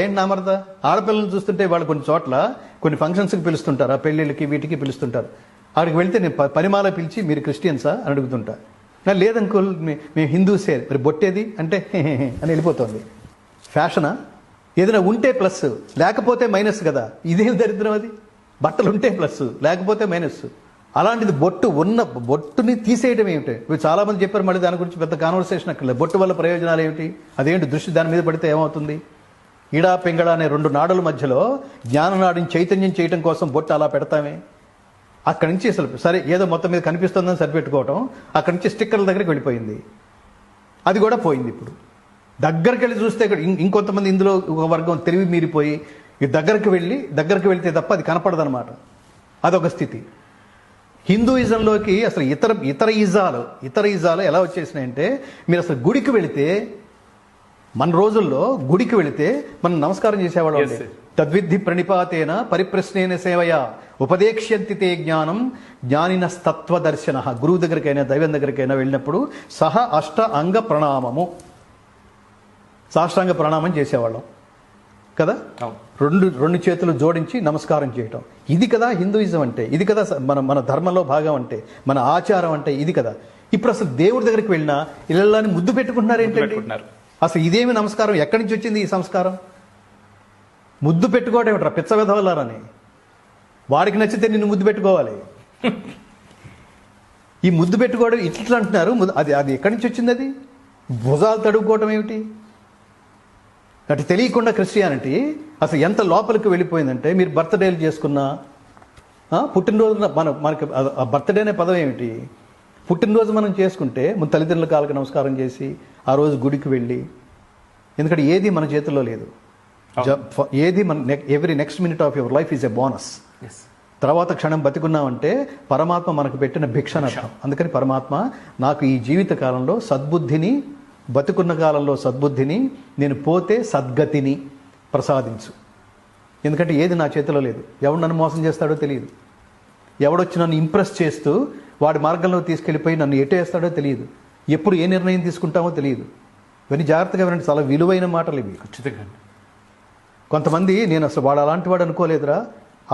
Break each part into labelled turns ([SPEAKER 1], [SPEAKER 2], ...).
[SPEAKER 1] ఏంటి నామర్ద? ఆడపిల్లలను చూస్తుంటే వాళ్ళు కొన్ని చోట్ల కొన్ని ఫంక్షన్స్కి పిలుస్తుంటారు, ఆ పెళ్ళిళ్ళకి వీటికి పిలుస్తుంటారు. అక్కడికి వెళ్తే నేను పనిమాల పిలిచి మీరు క్రిస్టియన్సా అని అడుగుతుంటా. లేదంకుల్ మేము హిందూసే. మరి బొట్టేది అంటే అని వెళ్ళిపోతుంది. ఫ్యాషనా? ఏదైనా ఉంటే ప్లస్, లేకపోతే మైనస్ కదా. ఇదేం దరిద్రం అది? బట్టలు ఉంటే ప్లస్, లేకపోతే మైనస్. అలాంటిది బొట్టుని తీసేయడం ఏమిటి? చాలా మంది చెప్పారు, మళ్ళీ దాని గురించి పెద్ద కాన్వర్సేషన్ అక్కర్లేదు. బొట్టు వల్ల ప్రయోజనాలు ఏమిటి? అదేంటి? దృష్టి దాని మీద పడితే ఏమవుతుంది? ఈడా పింగళ అనే 2 నాడుల మధ్యలో జ్ఞాననాడిని చైతన్యం చేయడం కోసం బొట్టు అలా పెడతామే. అక్కడి నుంచి అసలు సరే ఏదో మొత్తం మీద కనిపిస్తుందని సరిపెట్టుకోవటం, అక్కడి నుంచి స్టిక్కర్ల దగ్గరికి వెళ్ళిపోయింది. అది కూడా పోయింది. ఇప్పుడు దగ్గరికి వెళ్ళి చూస్తే ఇంకొంతమంది ఇందులో ఒక వర్గం తెలివి మీరిపోయి దగ్గరికి వెళ్తే తప్ప అది కనపడదనమాట. అదొక స్థితి. హిందూయిజంలోకి అసలు ఇతర ఇజాలు ఎలా వచ్చేసినాయంటే, మీరు అసలు గుడికి వెళితే, మన రోజుల్లో గుడికి వెళితే మనం నమస్కారం చేసేవాళ్ళం. తద్విద్ధి ప్రణిపాతేన పరిప్రశ్నేన సేవయ ఉపదేక్ష్యంతి తే జ్ఞానం జ్ఞానినస్తత్వదర్శన. గురువు దగ్గరికైనా దైవం దగ్గరికైనా వెళ్ళినప్పుడు అష్ట అంగ ప్రణామము, సాష్టాంగ ప్రణామం చేసేవాళ్ళం కదా. రెండు చేతులు జోడించి నమస్కారం చేయటం, ఇది కదా హిందూయిజం అంటే. ఇది కదా మన ధర్మంలో భాగం అంటే, మన ఆచారం అంటే ఇది కదా. ఇప్పుడు అసలు దేవుడి దగ్గరికి వెళ్ళినా ఇళ్ళని ముద్దు పెట్టుకుంటున్నారు ఏంటంటే? అసలు ఇదేమి నమస్కారం? ఎక్కడి నుంచి వచ్చింది ఈ సంస్కారం? ముద్దు పెట్టుకోవడం ఏమిట్రా పిచ్చ విధవలారని? వాడికి నచ్చితే నిన్ను ముద్దు పెట్టుకోవాలి. ఈ ముద్దు పెట్టుకోవడం ఇట్లా అంటున్నారు. అది ఎక్కడి నుంచి వచ్చింది? అది భుజాలు తడుపుకోవటం ఏమిటి? అటు తెలియకుండా క్రిస్టియానిటీ అసలు ఎంత లోపలికి వెళ్ళిపోయిందంటే, మీరు బర్త్డేలు చేసుకున్నా, పుట్టినరోజున మనకి బర్త్డే అనే పదం ఏమిటి? పుట్టినరోజు మనం చేసుకుంటే ముందు తల్లిదండ్రుల కాళ్ళకి నమస్కారం చేసి ఆ రోజు గుడికి వెళ్ళి, ఎందుకంటే ఏది మన చేతుల్లో లేదు. ఏది every next minute of your life is a bonus. తర్వాత క్షణం బతికున్నామంటే పరమాత్మ మనకు పెట్టిన భిక్ష అని అర్థం. అందుకని పరమాత్మ నాకు ఈ జీవిత కాలంలో సద్బుద్ధిని, బతుకున్న కాలంలో సద్బుద్ధిని, నేను పోతే సద్గతిని ప్రసాదించు. ఎందుకంటే ఏది నా చేతిలో లేదు. ఎవడు నన్ను మోసం చేస్తాడో తెలియదు. ఎవడొచ్చి నన్ను ఇంప్రెస్ చేస్తూ వాడి మార్గంలో తీసుకెళ్ళిపోయి నన్ను ఎట్టేస్తాడో తెలియదు. ఎప్పుడు ఏ నిర్ణయం తీసుకుంటామో తెలియదు. ఇవన్నీ జాగ్రత్తగా వినండి, చాలా విలువైన మాటలు ఇవి. ఖచ్చితంగా. కొంతమంది నేను అసలు వాడు అలాంటి వాడు అనుకోలేదురా,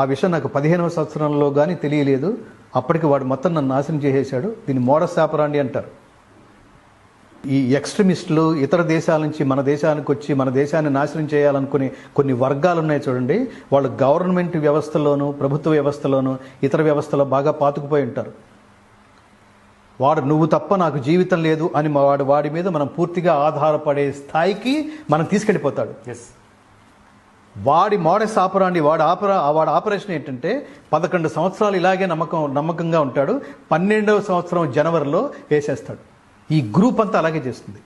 [SPEAKER 1] ఆ విషయం నాకు 15వ సంవత్సరంలో కానీ తెలియలేదు, అప్పటికి వాడు మొత్తం నన్ను నాశనం చేసేశాడు. దీన్ని మోడస్ ఆపరాండి అంటారు. ఈ ఎక్స్ట్రీమిస్టులు ఇతర దేశాల నుంచి మన దేశానికి వచ్చి మన దేశాన్ని నాశనం చేయాలనుకునే కొన్ని వర్గాలు ఉన్నాయి చూడండి. వాళ్ళు గవర్నమెంట్ వ్యవస్థలోను, ప్రభుత్వ వ్యవస్థలోను, ఇతర వ్యవస్థలో బాగా పాతుకుపోయి ఉంటారు. వాడు నువ్వు తప్ప నాకు జీవితం లేదు అని వాడి మీద మనం పూర్తిగా ఆధారపడే స్థాయికి మనం తీసుకెళ్ళిపోతాడు. వాడి మోడస్ ఆపరాండి, వాడి ఆపరేషన్ ఏంటంటే 11 సంవత్సరాలు ఇలాగే నమ్మకంగా ఉంటాడు. 12వ సంవత్సరం జనవరిలో వేసేస్తాడు. ఈ గ్రూప్ అంతా అలాగే చేస్తుంది.